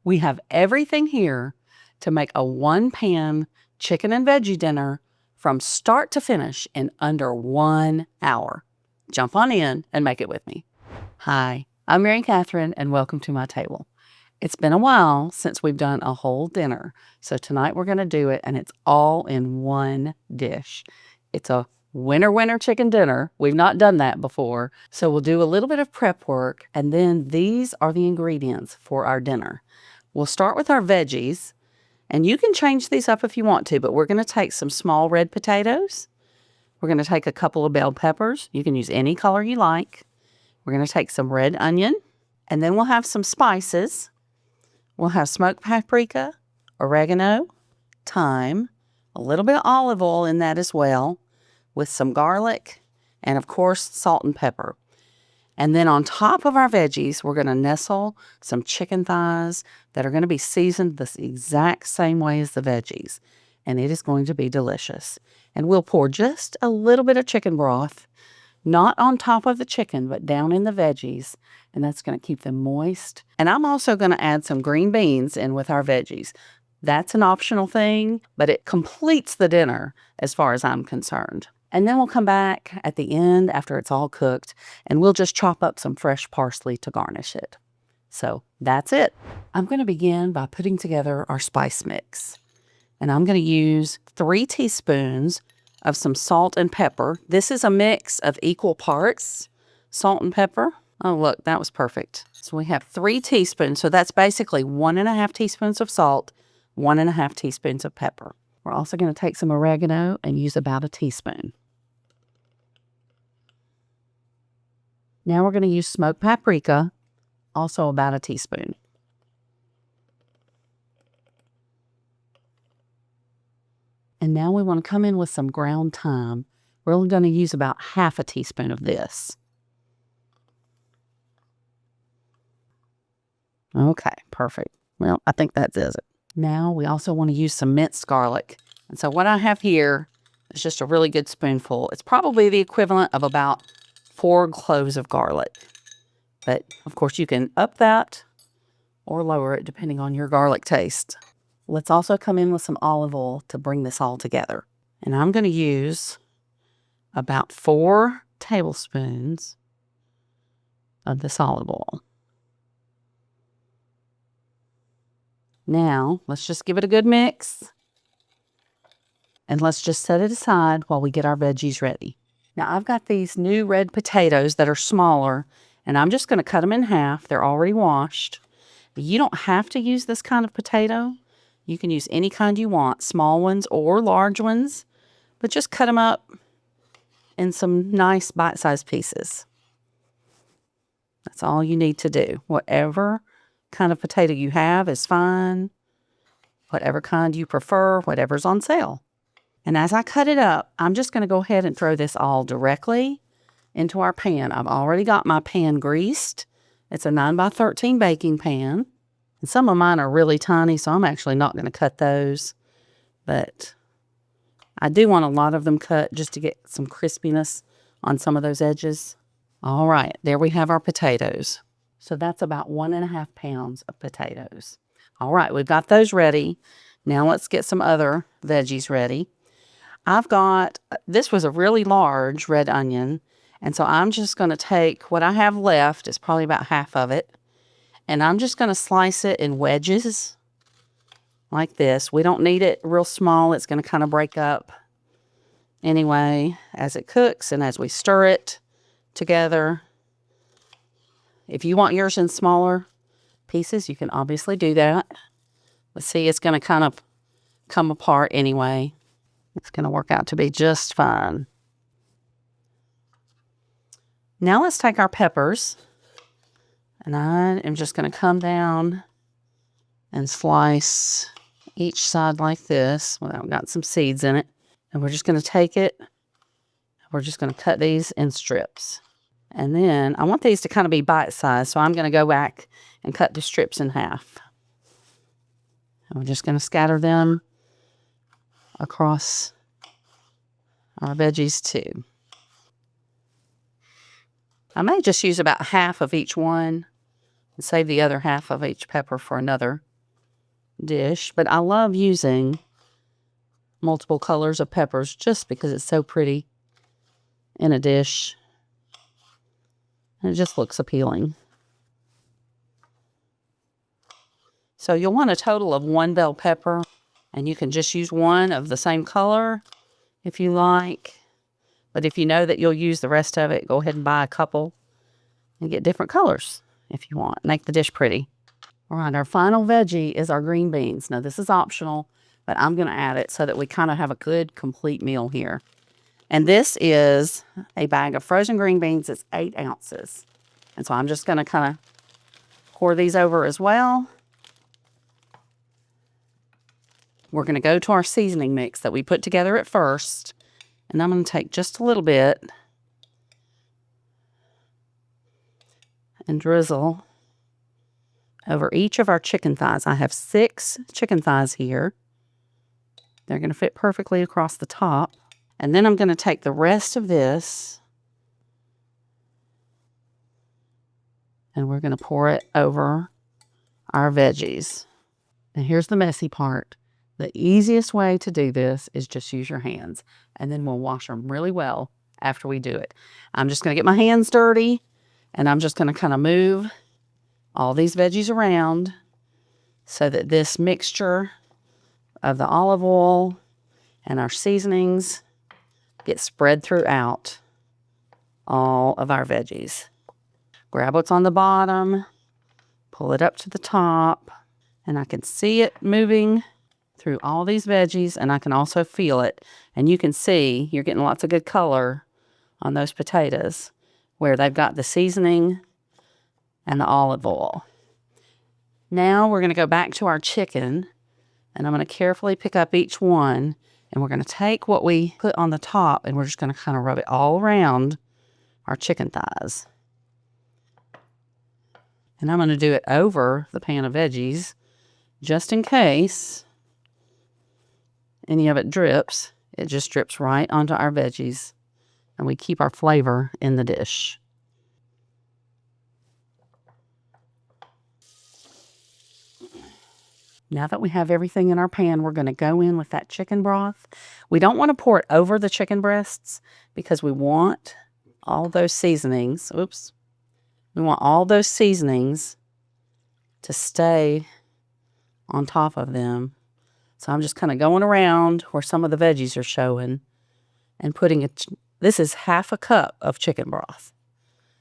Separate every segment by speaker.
Speaker 1: We have everything here to make a one-pan chicken and veggie dinner from start to finish in under 1 hour. Jump on in and make it with me. Hi, I'm Mary Catherine, and welcome to my table. It's been a while since we've done a whole dinner, so tonight we're going to do it, and it's all in one dish. It's a winter chicken dinner. We've not done that before, so we'll do a little bit of prep work, and then these are the ingredients for our dinner. We'll start with our veggies, and you can change these up if you want to, but we're going to take some small red potatoes. We're going to take a couple of bell peppers. You can use any color you like. We're going to take some red onion, and then we'll have some spices. We'll have smoked paprika, oregano, thyme, a little bit of olive oil in that as well, with some garlic, and of course, salt and pepper. And then on top of our veggies, we're going to nestle some chicken thighs that are going to be seasoned the exact same way as the veggies. And it is going to be delicious. And we'll pour just a little bit of chicken broth, not on top of the chicken, but down in the veggies. And that's going to keep them moist. And I'm also going to add some green beans in with our veggies. That's an optional thing, but it completes the dinner as far as I'm concerned. And then we'll come back at the end after it's all cooked, and we'll just chop up some fresh parsley to garnish it. So that's it. I'm going to begin by putting together our spice mix. And I'm going to use 3 teaspoons of some salt and pepper. This is a mix of equal parts salt and pepper. Oh, look, that was perfect. So we have 3 teaspoons. So that's basically 1.5 teaspoons of salt, 1.5 teaspoons of pepper. We're also going to take some oregano and use about a teaspoon. Now we're going to use smoked paprika, also about a teaspoon. And now we want to come in with some ground thyme. We're only going to use about half a teaspoon of this. Okay, perfect. Well, I think that does it. Now we also want to use some minced garlic. And so what I have here is just a really good spoonful. It's probably the equivalent of about 4 cloves of garlic. But of course you can up that or lower it depending on your garlic taste. Let's also come in with some olive oil to bring this all together. And I'm going to use about 4 tablespoons of this olive oil. Now, let's just give it a good mix. And let's just set it aside while we get our veggies ready. Now, I've got these new red potatoes that are smaller, and I'm just going to cut them in half. They're already washed. You don't have to use this kind of potato. You can use any kind you want, small ones or large ones, but just cut them up in some nice bite-sized pieces. That's all you need to do. Whatever kind of potato you have is fine. Whatever kind you prefer, whatever's on sale. And as I cut it up, I'm just going to go ahead and throw this all directly into our pan. I've already got my pan greased. It's a 9x13 baking pan. And some of mine are really tiny, so I'm actually not going to cut those. But I do want a lot of them cut just to get some crispiness on some of those edges. All right, there we have our potatoes. So that's about 1.5 pounds of potatoes. All right, we've got those ready. Now let's get some other veggies ready. This was a really large red onion, and so I'm just going to take what I have left, it's probably about half of it, and I'm just going to slice it in wedges like this. We don't need it real small. It's going to kind of break up anyway as it cooks and as we stir it together. If you want yours in smaller pieces, you can obviously do that. But see, it's going to kind of come apart anyway. It's going to work out to be just fine. Now let's take our peppers. And I am just going to come down and slice each side like this. Well, I've got some seeds in it. And we're just going to take it. We're just going to cut these in strips. And then I want these to kind of be bite-sized, so I'm going to go back and cut the strips in half. And we're just going to scatter them across our veggies too. I may just use about half of each one and save the other half of each pepper for another dish, but I love using multiple colors of peppers just because it's so pretty in a dish. And it just looks appealing. So you'll want a total of 1 bell pepper, and you can just use one of the same color if you like. But if you know that you'll use the rest of it, go ahead and buy a couple and get different colors if you want. Make the dish pretty. All right, our final veggie is our green beans. Now, this is optional, but I'm going to add it so that we kind of have a good, complete meal here. And this is a bag of frozen green beans. It's 8 ounces. And so I'm just going to kind of pour these over as well. We're going to go to our seasoning mix that we put together at first. And I'm going to take just a little bit and drizzle over each of our chicken thighs. I have 6 chicken thighs here. They're going to fit perfectly across the top. And then I'm going to take the rest of this and we're going to pour it over our veggies. And here's the messy part. The easiest way to do this is just use your hands. And then we'll wash them really well after we do it. I'm just going to get my hands dirty. And I'm just going to kind of move all these veggies around so that this mixture of the olive oil and our seasonings gets spread throughout all of our veggies. Grab what's on the bottom, pull it up to the top, and I can see it moving through all these veggies, and I can also feel it. And you can see you're getting lots of good color on those potatoes where they've got the seasoning and the olive oil. Now we're going to go back to our chicken, and I'm going to carefully pick up each one, and we're going to take what we put on the top, and we're just going to kind of rub it all around our chicken thighs. And I'm going to do it over the pan of veggies just in case any of it drips. It just drips right onto our veggies, and we keep our flavor in the dish. Now that we have everything in our pan, we're going to go in with that chicken broth. We don't want to pour it over the chicken breasts because we want all those seasonings. Oops. We want all those seasonings to stay on top of them. So I'm just kind of going around where some of the veggies are showing and putting it. This is half a cup of chicken broth.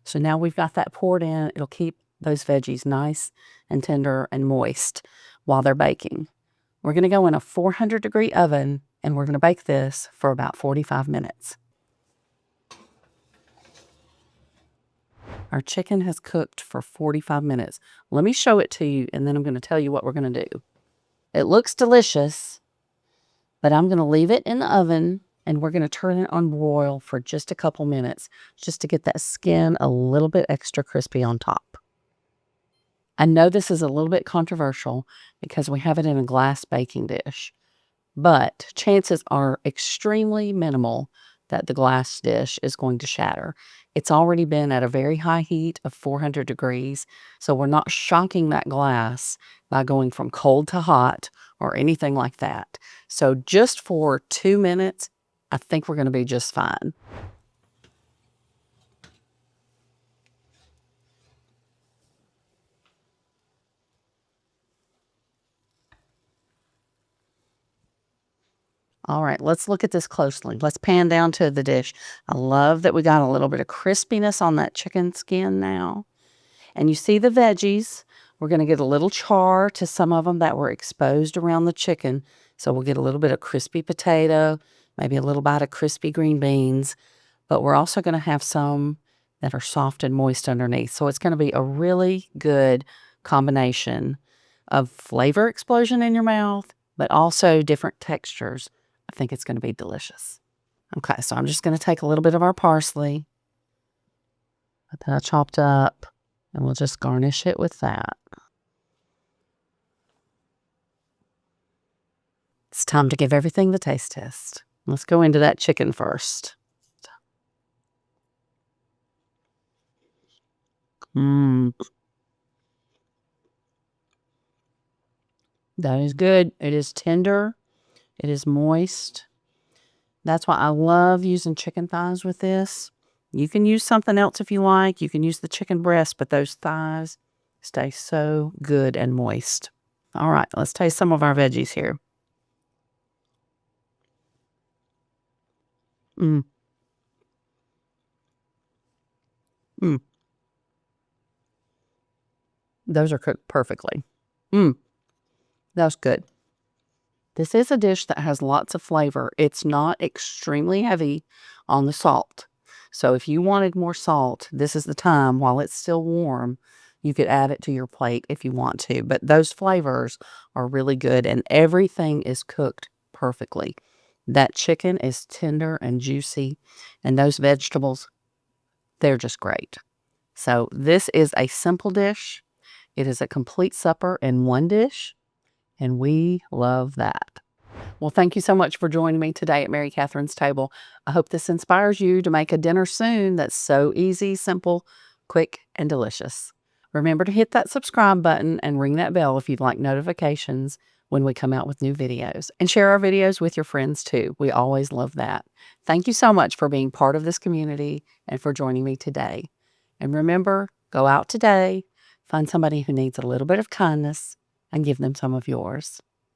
Speaker 1: So now we've got that poured in. It'll keep those veggies nice and tender and moist while they're baking. We're going to go in a 400-degree oven, and we're going to bake this for about 45 minutes. Our chicken has cooked for 45 minutes. Let me show it to you, and then I'm going to tell you what we're going to do. It looks delicious, but I'm going to leave it in the oven, and we're going to turn it on broil for just a couple minutes just to get that skin a little bit extra crispy on top. I know this is a little bit controversial because we have it in a glass baking dish, but chances are extremely minimal that the glass dish is going to shatter. It's already been at a very high heat of 400 degrees, so we're not shocking that glass by going from cold to hot or anything like that. So just for 2 minutes, I think we're going to be just fine. All right, let's look at this closely. Let's pan down to the dish. I love that we got a little bit of crispiness on that chicken skin now. And you see the veggies. We're going to get a little char to some of them that were exposed around the chicken. So we'll get a little bit of crispy potato, maybe a little bite of crispy green beans. But we're also going to have some that are soft and moist underneath. So it's going to be a really good combination of flavor explosion in your mouth, but also different textures. I think it's going to be delicious. Okay, so I'm just going to take a little bit of our parsley that I chopped up, and we'll just garnish it with that. It's time to give everything the taste test. Let's go into that chicken first. That is good. It is tender. It is moist. That's why I love using chicken thighs with this. You can use something else if you like. You can use the chicken breast, but those thighs stay so good and moist. All right, let's taste some of our veggies here. Mm. Mm. Those are cooked perfectly. Mm. That's good. This is a dish that has lots of flavor. It's not extremely heavy on the salt. So if you wanted more salt, this is the time while it's still warm. You could add it to your plate if you want to. But those flavors are really good and everything is cooked perfectly. That chicken is tender and juicy, and those vegetables, they're just great. So this is a simple dish. It is a complete supper in one dish, and we love that. Well, thank you so much for joining me today at Mary Catherine's Table. I hope this inspires you to make a dinner soon that's so easy, simple, quick, and delicious. Remember to hit that subscribe button and ring that bell if you'd like notifications when we come out with new videos. And share our videos with your friends too. We always love that. Thank you so much for being part of this community and for joining me today. And remember, go out today, find somebody who needs a little bit of kindness, and give them some of yours.